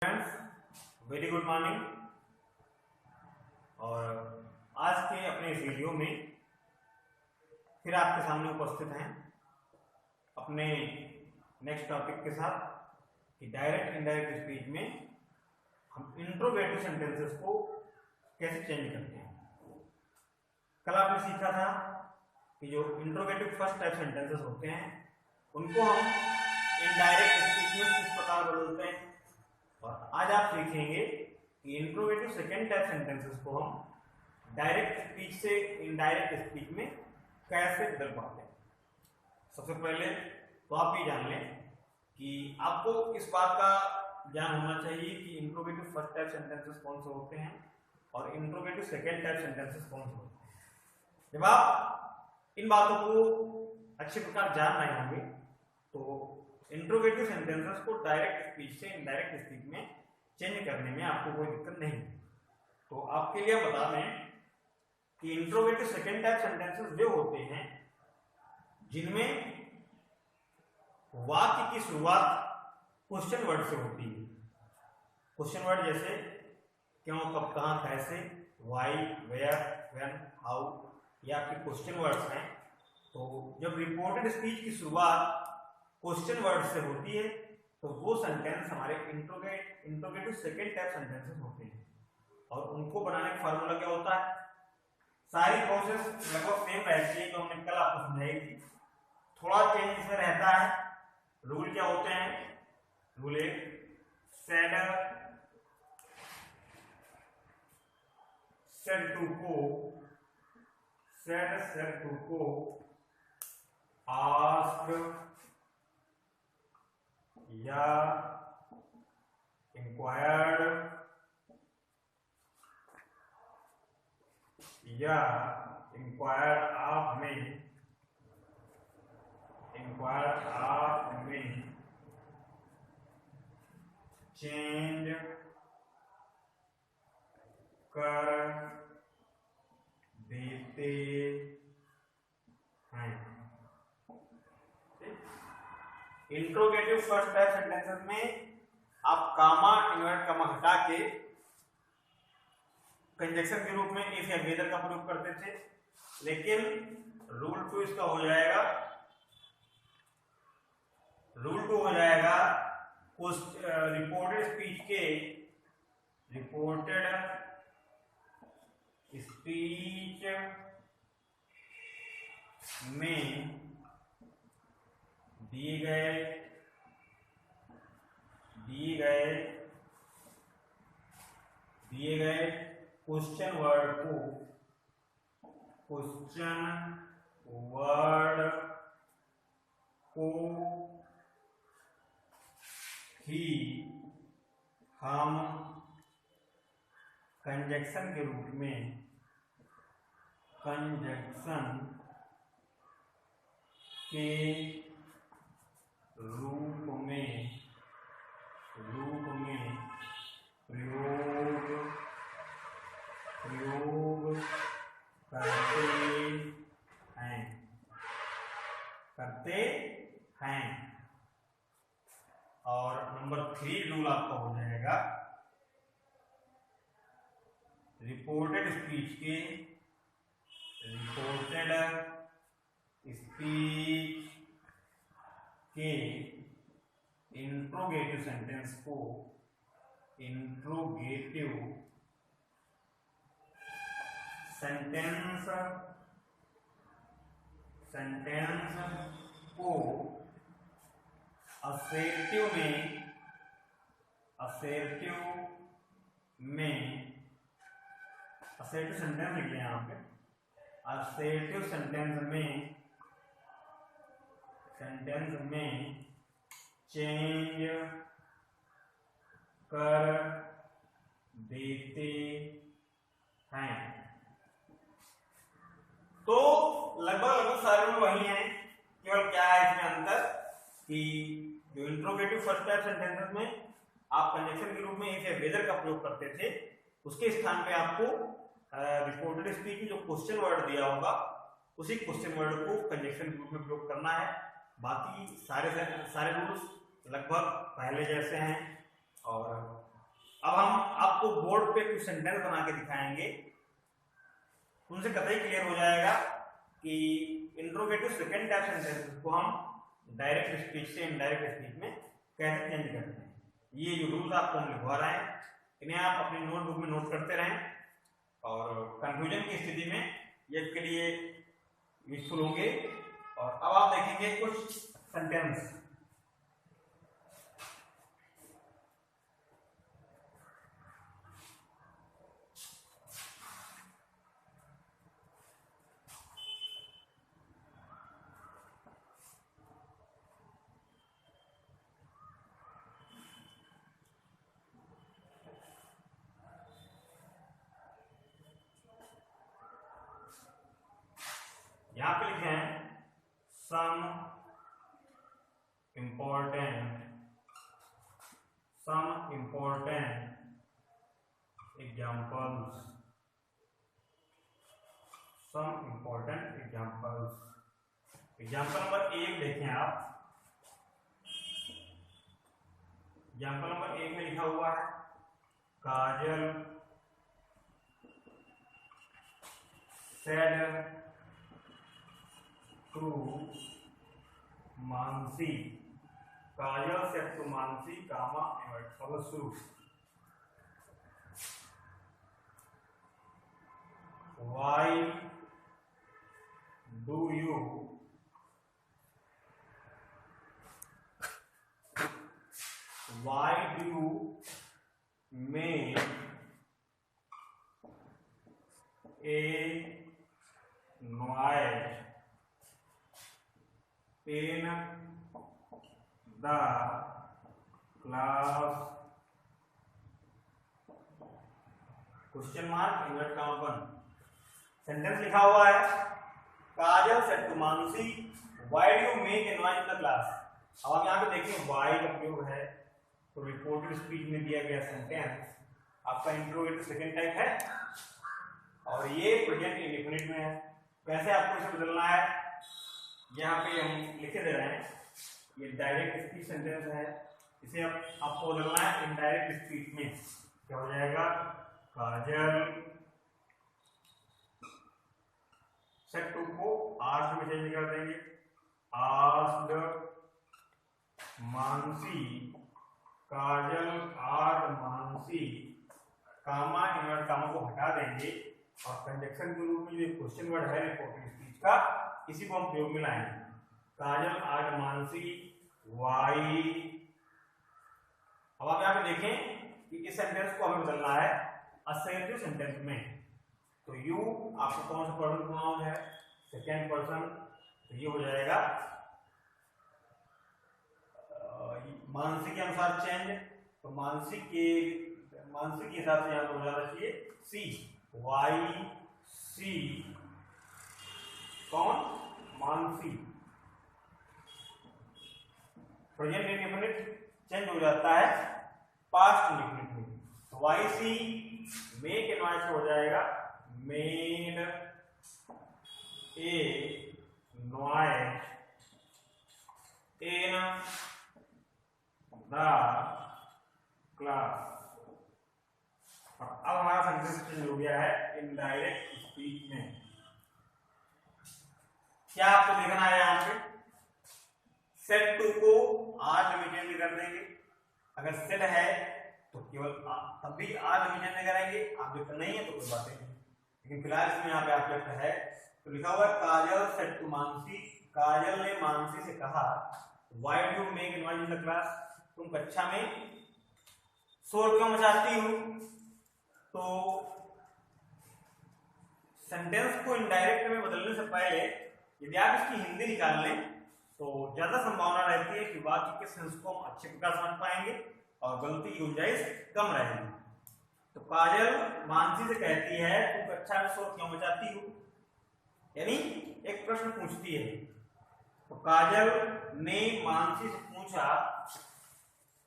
Friends, very good morning. और आज के अपने इस वीडियो में फिर आपके सामने उपस्थित हैं अपने नेक्स्ट टॉपिक के साथ कि डायरेक्ट इनडायरेक्ट स्पीच में हम इंट्रोगेटिव सेंटेंसेस को कैसे चेंज करते हैं। कल आपने सीखा था कि जो इंट्रोगेटिव फर्स्ट टाइप सेंटेंसेस होते हैं उनको हम इनडायरेक्ट स्पीच में किस प्रकार बदलते हैं, और आज आप सीखेंगे कि इंट्रोगेटिव सेकेंड टाइप सेंटेंसेस को हम डायरेक्ट स्पीच से इनडायरेक्ट स्पीच में कैसे बदल पाते हैं। सबसे पहले तो आप ये जान लें कि आपको इस बात का ज्ञान होना चाहिए कि इंट्रोगेटिव फर्स्ट टाइप सेंटेंसेस कौन से होते हैं और इंट्रोगेटिव सेकेंड टाइप सेंटेंसेस कौन से होते हैं। जब आप इन बातों को अच्छे प्रकार जान रहे होंगे तो इंट्रोगेटिव सेंटेंसेस को डायरेक्ट स्पीच से इनडायरेक्ट स्पीच में चेंज करने में आपको कोई दिक्कत नहीं। तो आपके लिए बता दें कि इंट्रोगेटिव सेकेंड टाइप सेंटेंसेस वे होते हैं जिनमें वाक्य की शुरुआत क्वेश्चन वर्ड से होती है। क्वेश्चन वर्ड जैसे क्यों, कब, कहां, कैसे, व्हाई, वेयर, व्हेन, हाउ, ये आपके क्वेश्चन वर्ड्स हैं। तो जब रिपोर्टेड स्पीच की शुरुआत क्वेश्चन वर्ड से होती है तो वो सेंटेंस हमारे इंट्रोगेटिव सेकेंड टाइप सेंटेंसेस होते हैं। और उनको बनाने का फार्मूला क्या होता है, सारी प्रोसेस लगभग सेम रहती है जो हमने कल आपको समझाई थी। थोड़ा चेंज इसमें रहता है। रूल क्या होते हैं, रूल एक, सेड टू को, आस्क या इंक्वायर्ड या इंक्वायर्ड ऑफ में, चेंज कर देते हैं। इंट्रोगेटिव फर्स्ट टाइप सेंटेंसेस में आप कामा, इन्वर्ट कामा हटा के कंजक्शन के रूप में इफ या वेदर का प्रयोग करते थे, लेकिन रूल टू इसका हो जाएगा, रिपोर्टेड स्पीच में दिए गए क्वेश्चन वर्ड को ही हम कंजक्शन के रूप में प्रयोग करते हैं। और नंबर 3 रूल आपका हो जाएगा, रिपोर्टेड स्पीच के इंट्रोगेटिव सेंटेंस को असर्टिव सेंटेंस लिख लें यहाँ पे, असर्टिव सेंटेंस में चेंज कर देते हैं। तो लगभग सारे में वही हैं, केवल क्या है इसमें अंतर कि जो इंट्रोगेटिव फर्स्ट टाइप सेंटेंसेस में आप कंजक्शन के रूप में इफ या वेदर का प्रयोग करते थे, उसके स्थान पे आपको रिपोर्टेड स्पीच में जो क्वेश्चन वर्ड दिया होगा उसी क्वेश्चन वर्ड को कंजक्शन के रूप में प्रयोग करना है। बाकी सारे रूल्स लगभग पहले जैसे हैं और आपको बोर्ड पे कुछ सेंटेंस बना के दिखाएंगे, उनसे कतई क्लियर हो जाएगा कि इंट्रोगेटिव सेकंड टाइप सेंटेंस को हम डायरेक्ट स्पीच से इनडायरेक्ट स्पीच में कैसे चेंज करते हैं। ये जो रूल्स आपको हम लिखवा रहे हैं, इन्हें आप अपनी नोटबुक में नोट करते रहें और कंफ्यूजन की स्थिति में ये इसके लिए यूजफुल होंगे। और अब आप देखेंगे कुछ सेंटेंस। यहां पे लिखे हैं some important examples, example number 1 देखें आप। एग्जाम्पल नंबर 1 में लिखा हुआ है Kajal said to Mansi, Kajal said to Mansi comma invert शुरू। Why do you make a noise in the class? Question mark invert comma बन। सेंटेंस लिखा हुआ है Kajal said to Mansi why do you make a noise in the class. अब आप यहाँ पे देखिए व्हाई का प्रयोग है, तो रिपोर्टेड स्पीच में दिया गया सेंटेंस आपका इंट्रोगेटिव सेकंड टाइप है और ये प्रेजेंट इंडेफिनिट में है। कैसे आपको इसे बदलना है, यहाँ पे हम लिखे दे रहे हैं। ये डायरेक्ट स्पीच सेंटेंस है, इसे आपको बदलना है इनडायरेक्ट स्पीच में। क्या हो जाएगा, काजल सेड टू को आस्क्ड में चेंज कर देंगे, आस्क्ड मानसी, काजल आस्क्ड मानसी, कामा इनवर्ट कामा को हटा देंगे और कंजक्शन के रूप में जो क्वेश्चन वर्ड है रिपोर्टिंग स्पीच का, इसी को हम प्रयोग में लाएंगे। काजल आस्क्ड मानसी व्हाई। अब आप यहाँ पे देखें कि इस सेंटेंस को हमें बदलना है असर्टिव सेंटेंस में। तो यू आपको कौन सा पर्सन प्रोनाउन है, सेकेंड पर्सन, तो ये हो जाएगा मानसी के अनुसार चेंज। तो मानसी के हिसाब से यहाँ पर हो जाना चाहिए सी, वाई सी, कौन, मानसी। प्रेजेंट इंडेफिनिट चेंज हो जाता है पास्ट इंडेफिनिट में। तो why see make a noise हो जाएगा made a noise in the class. अब हमारा सेंटेंस चेंज हो गया है इनडायरेक्ट स्पीच में। क्या आपको देखना है यहाँ पे, सेड टू को आज में चेंज कर देंगे। अगर सेड है तो केवल तब भी आज में चेंज करेंगे, ऑब्जेक्ट नहीं है तो कोई बात नहीं। लेकिन फिलहाल इसमें यहाँ पे ऑब्जेक्ट है, तो लिखा हुआ है काजल सेड टू मानसी, काजल ने मानसी से कहा why do you make noise in the class, तुम कक्षा में शोर क्यों मचाती हो। तो सेंटेंस को इनडायरेक्ट में बदलने से पहले यदि आप इसकी हिंदी निकाल लें तो ज्यादा संभावना रहती है कि वाक्य के सेंस को हम अच्छे प्रकार समझ पाएंगे और गलती की गुंजाइश कम रहेगी। तो काजल मानसी से कहती है तुम कक्षा में शोर क्यों मचाती हो, यानी एक प्रश्न पूछती है। तो काजल ने मानसी से पूछा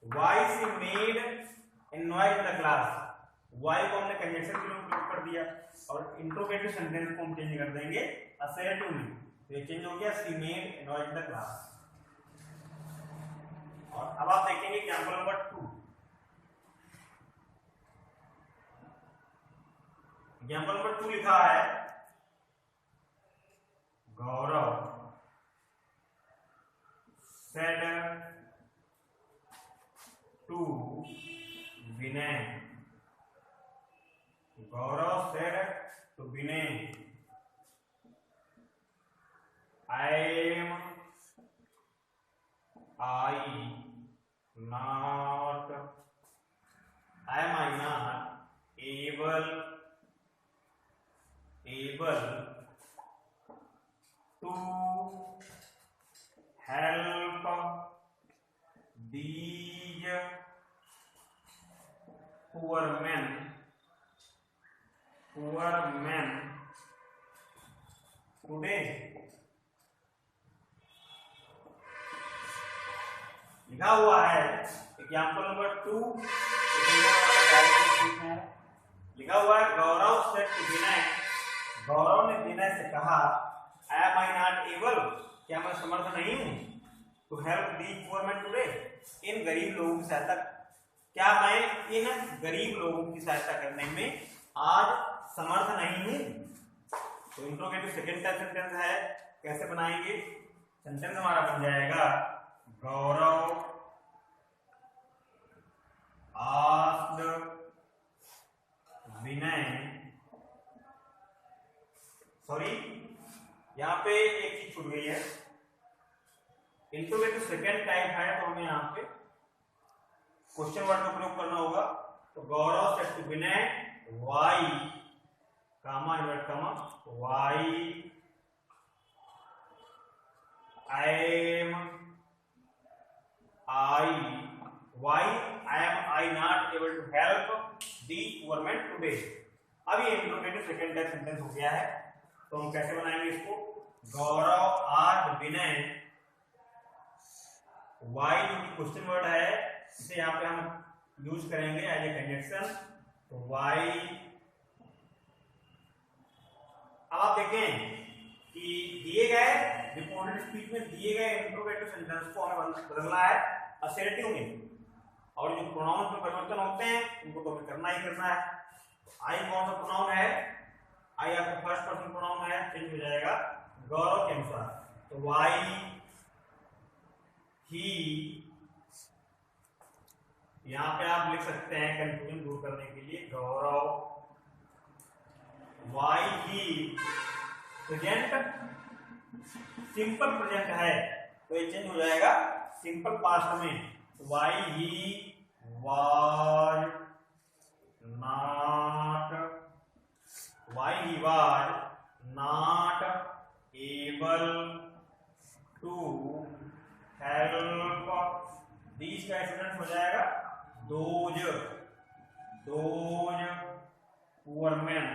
why she made a noise in the class. Why को हमने कंजक्शन के रूप में प्रयोग कर दिया और इंट्रोगेटिव सेंटेंस को हम चेंज कर देंगे असर्टिव में। तो ये चेंज हो गया she made a noise in the class. और अब आप देखेंगे एग्जांपल नंबर 2। एग्जाम्पल नंबर 2 लिखा है, Gaurav said to Vinay, Gaurav said to Vinay, I not able to help these poor men today। लिखा हुआ है एग्जाम्पल नंबर 2, लिखा हुआ है गौरव सेड टू विनय, गौरव ने विनय से कहा, am I not able, क्या मैं समर्थ नहीं हूं, to help these poor man today, इन गरीब लोगों की सहायता, क्या मैं इन गरीब लोगों की सहायता करने में आज समर्थ नहीं हूं। तो इंट्रोगेटिव सेकंड टाइप सेंटेंस है, कैसे बनाएंगे, सेंटेंस हमारा बन जाएगा, गौरव आस्क्ड विनय, सॉरी यहाँ पे एक चीज छूट गई है, इंट्रोगेटिव सेकंड टाइप है तो हमें यहाँ पे क्वेश्चन वर्ड का प्रयोग करना होगा। तो Gaurav said to Vinay why, comma invert comma, why I not able to help the poor man today। अब ये इंट्रोगेटिव सेकंड टाइप सेंटेंस हो गया है, तो हम कैसे बनाएंगे इसको, गौरव आस्क्ड विनय, वाई जो कि क्वेश्चन वर्ड है, इसे यहाँ पे हम यूज करेंगे एज ए कंजक्शन। तो वाई, अब आप देखें कि दिए गए रिपोर्टेड स्पीच में दिए गए इंट्रोगेटिव सेंटेंस को हमें बदलना है असर्टिव में, और जो प्रोनाउंस में परिवर्तन होते हैं उनको तो हमें करना ही करना है। आई कौन सा प्रोनाउन है, आई आपका फर्स्ट पर्सन प्रोनाउन है, चेंज हो जाएगा गौरव के अनुसार। तो वाई ही, यहां पे आप लिख सकते हैं कंफ्यूजन दूर करने के लिए, Gaurav why he, present simple present है तो ये चेंज हो जाएगा सिंपल पास्ट में, why he was not able to help these का स्टूडेंट हो जाएगा दोज पुअर मैन,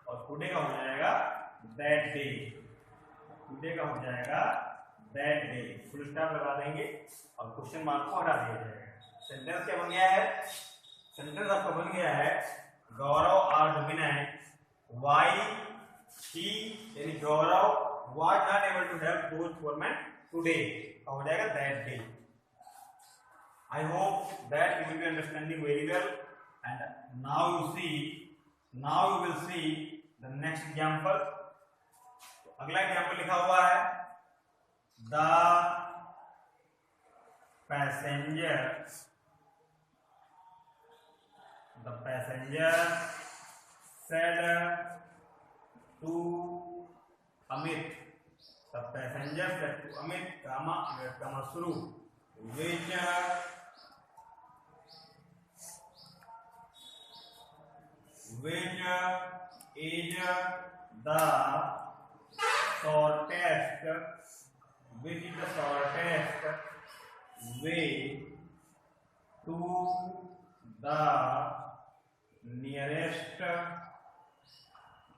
और टुडे का हो जाएगा दैट डे, टुडे का हो जाएगा दैट डे, फुल स्टॉप लगा देंगे और क्वेश्चन मार्क को हटा दिया जाएगा। सेंटेंस क्या बन गया है, सेंटेंस आपका बन गया है, गौरव आस्क्ड विनय व्हाई ही, यानी Gaurav was not able to help those poor man today, का हो जाएगा that day. I hope that you will be understanding very well, and now you will see the next example. अगला example लिखा हुआ है, the passenger said to Amit, the passenger said to Amit, comma शुरू, which is the shortest way to the nearest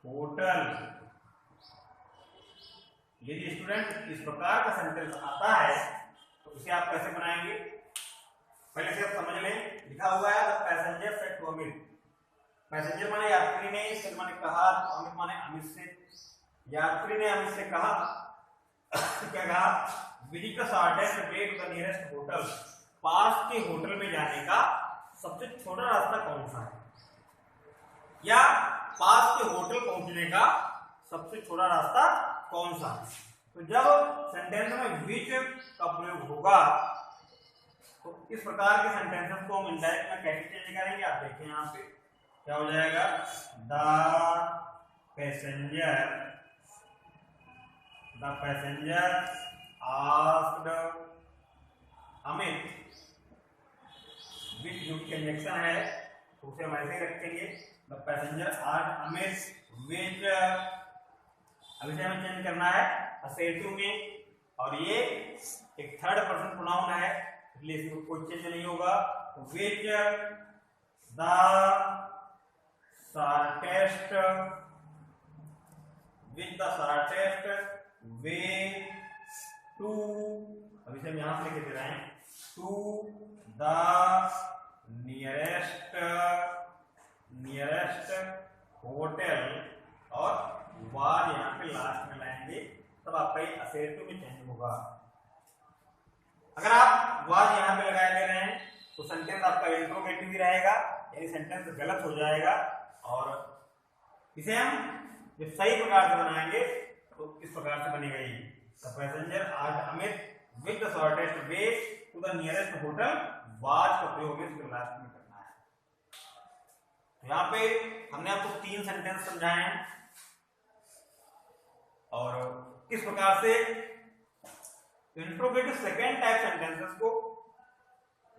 hotel. यदि student इस प्रकार का sentence आता है तो इसे आप कैसे बनाएंगे, पहले से आप समझ लें। लिखा हुआ है the passenger said to Amit, passenger माने यात्री ने, सेड माने कहा, अमित माने अमित से, यात्री ने अमित से कहा क्या कहा, visit the shortest way to the nearest hotel, पास के होटल में जाने का सबसे छोटा रास्ता कौन सा है, या पास के होटल पहुंचने का सबसे छोटा रास्ता कौन सा है। तो जब सेंटेंस में विच का प्रयोग होगा तो इस प्रकार के सेंटेंसेस को हम इनडायरेक्ट में कैसे चेंज करेंगे, आप देखें यहाँ पे क्या हो जाएगा, द पैसेंजर आस्क्ड अमित, विच जो कंजक्शन है तो उसे हम ऐसे ही रखेंगे, द पैसेंजर आस्क्ड अमित विच, अभी से हमें चेंज करना है असेटिव में, और ये एक थर्ड पर्सन प्रोनाउन है इसलिए इसमें कोई चेंज नहीं होगा। तो which the shortest, which the shortest way to, अभी से हम यहां से लिख दे रहे हैं, टू द नियरेस्ट होटल, और वार यहाँ पे लास्ट में लाएंगे तब आपका ये असेटिव में चेंज होगा। अगर आप वार यहाँ पे लगाए दे रहे हैं तो सेंटेंस आपका इंट्रोगेटिव ही रहेगा, यानी सेंटेंस गलत हो जाएगा, और इसे हम जब सही प्रकार से बनाएंगे तो इस प्रकार से बनेगा ये, the passenger asked Amit which the shortest way to the nearest hotel, was का प्रयोग इसके लास्ट में करना है। यहाँ पे हमने आपको 3 सेंटेंस समझाए हैं, और किस प्रकार से इंट्रोगेटिव सेकेंड टाइप सेंटेंसेस को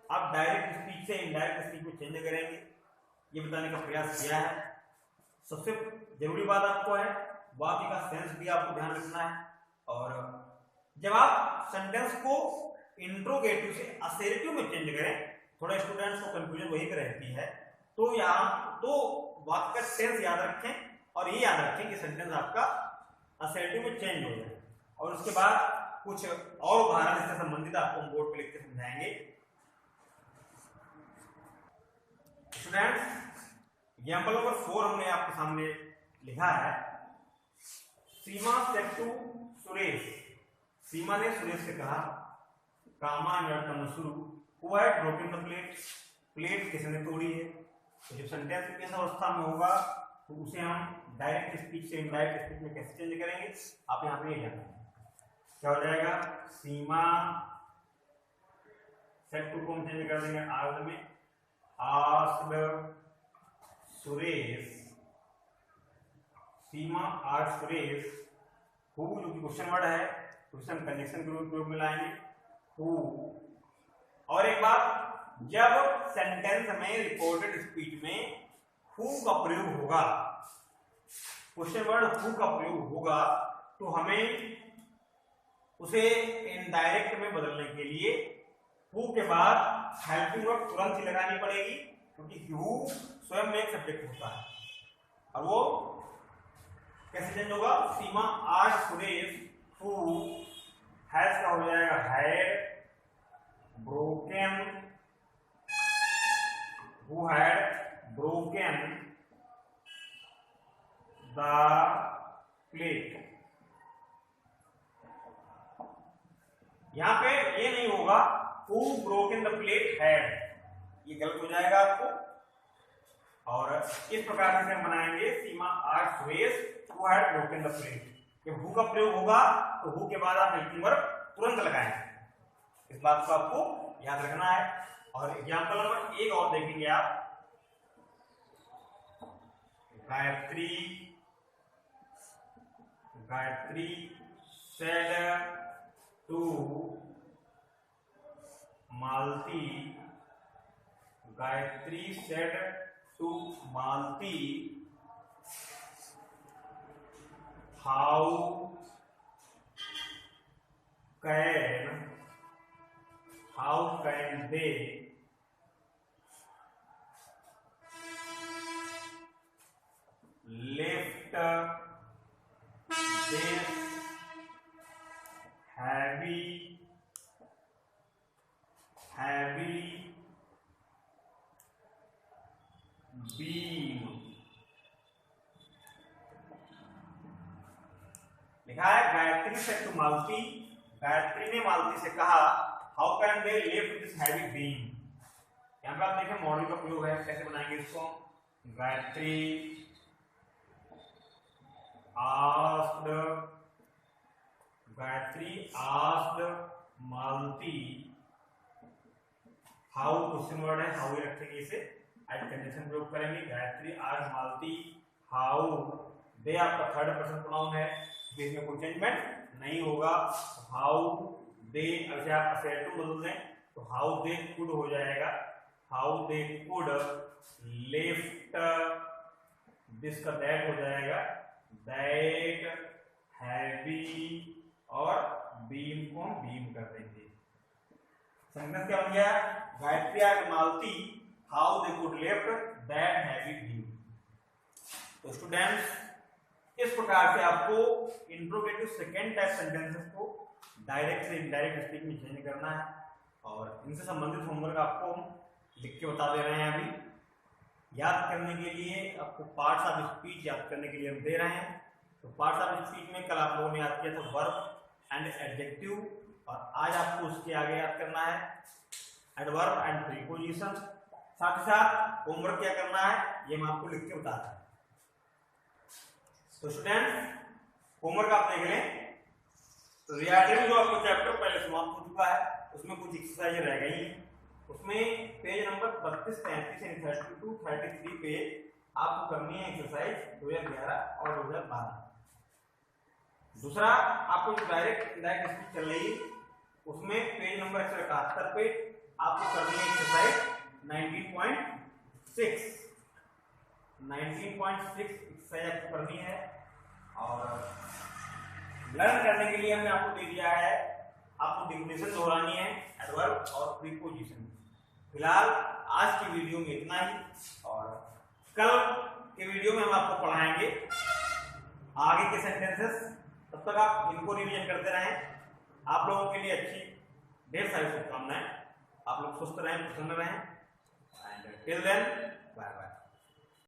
आप डायरेक्ट स्पीच से इनडायरेक्ट स्पीच में चेंज करेंगे, ये बताने का प्रयास किया है। सबसे जरूरी बात आपको है वाक्य का सेंस भी आपको ध्यान रखना है, और जब आप सेंटेंस को इंट्रोगेटिव से असेरिटिव में चेंज करें, थोड़ा स्टूडेंट्स को कंफ्यूजन वही रहती है, तो यहाँ तो वाक्य का सेंस याद रखें और ये याद रखें कि सेंटेंस आपका असेरिटिव में चेंज हो जाए, और उसके बाद कुछ और उदाहरण इससे संबंधित आपको बोर्ड पे लिख के समझाएंगे। स्टूडेंट्स, एग्जाम्पल नंबर 4 हमने आपके सामने लिखा है, सीमा सेड टू सुरेश, सीमा ने सुरेश से कहा, कामा शुरू हुआ है ब्रोकन द प्लेट, प्लेट किसने तोड़ी है। तो जब सेंटेंस किस अवस्था में होगा तो उसे हम डायरेक्ट स्पीच से इनडायरेक्ट स्पीच में कैसे चेंज करेंगे, आप यहाँ पे ये जानना है। क्या हो जाएगा, सीमा सेड टू को हम चेंज कर देंगे आस्क्ड में, asked Suresh, Seema asked Suresh, who जो कि क्वेश्चन वर्ड है तो उसे हम कंजक्शन के रूप में लाएंगे, हु। और एक बात, जब सेंटेंस में रिपोर्टेड स्पीच में हु का प्रयोग होगा, क्वेश्चन वर्ड हु का प्रयोग होगा, तो हमें उसे इनडायरेक्ट में बदलने के लिए हु के बाद हेल्पिंग वर्ब तुरंत ही लगानी पड़ेगी, क्योंकि हु स्वयं में एक सब्जेक्ट होता है। और वो कैसे चेंज होगा, सीमा आस्क्ड सुरेश हु हैज का हो जाएगा had broken, who had broken the plate. यहां पे ये नहीं होगा who broken the plate had, ये गलत हो जाएगा आपको। और इस प्रकार से हम बनाएंगे, Seema asked Suresh who had broken the plate. जब हु का प्रयोग होगा तो हु के बाद आप हेल्पिंग वर्ब तुरंत लगाएंगे, इस बात को आपको याद रखना है। और एग्जांपल नंबर 1 और देखेंगे आप, Gayatri said to Malti, Gayatri said to Malti how can they lift this heavy beam। लिखा है गायत्री सेड टू मालती, गायत्री ने मालती से कहा how can they lift this heavy beam, यहाँ पे आप देखें मॉडल का प्रयोग है, कैसे बनाएंगे इसको। Gayatri asked Malti how, question word है, हाउ ही रखेंगे इसे, एज कंडीशन प्रयोग करेंगे। Gayatri asked Malti how, they आपका थर्ड पर्सन प्रोनाउन है, इसमें कोई चेंजमेंट नहीं होगा। हाउ दे, अगर आप असेट बदल दें तो हाउ दे कुड हो जाएगा, how they could lift, this का दैट हो जाएगा, दैट हैवी, और बीम को बीम कर देंगे। सेंटेंस क्या बन गया, Gayatri asked Malti how they could lift that heavy beam. तो स्टूडेंट्स, इस प्रकार से आपको इंट्रोगेटिव सेकेंड टाइप सेंटेंसेस को डायरेक्ट से इनडायरेक्ट स्पीच में चेंज करना है, और इनसे संबंधित होमवर्क आपको हम लिख के बता दे रहे हैं। अभी याद करने के लिए आपको पार्ट्स ऑफ स्पीच याद करने के लिए हम दे रहे हैं। तो पार्ट्स ऑफ स्पीच में कल आप लोगों ने याद किया था वर्ब एंड एडजेक्टिव, और आज आपको उसके आगे याद करना है एडवर्ब एंड प्रीपोजिशन। साथ ही साथ होमवर्क क्या करना है ये हम आपको लिख के बता रहे हैं। तो स्टूडेंट्स, होमवर्क आप देख लें। तो रियाडिंग जो आपको चैप्टर पहले समाप्त हो चुका है, उसमें कुछ एक्सरसाइज रह गई। उसमें पेज नंबर 32, 33 यानी 32, 33 पे आपको करनी है एक्सरसाइज 2011 और 2012। दूसरा, आपको जो डायरेक्ट इनडायरेक्ट स्पीच चल रही है उसमें पेज नंबर 171 पे आपको करनी है एक्सरसाइज 19.6 एक्सरसाइज आपको करनी है। और लर्न करने के लिए हमने आपको दे दिया है, आपको डिफिनेशन दोहरानी है एडवर्ब और प्रीपोजिशन। फिलहाल आज की वीडियो में इतना ही, और कल के वीडियो में हम आपको पढ़ाएंगे आगे के सेंटेंसेस। तब तक आप इनको रिवीजन करते रहें। आप लोगों के लिए अच्छी ढेर सारी शुभकामनाएं। आप लोग स्वस्थ रहें, प्रसन्न रहें, and till then bye bye.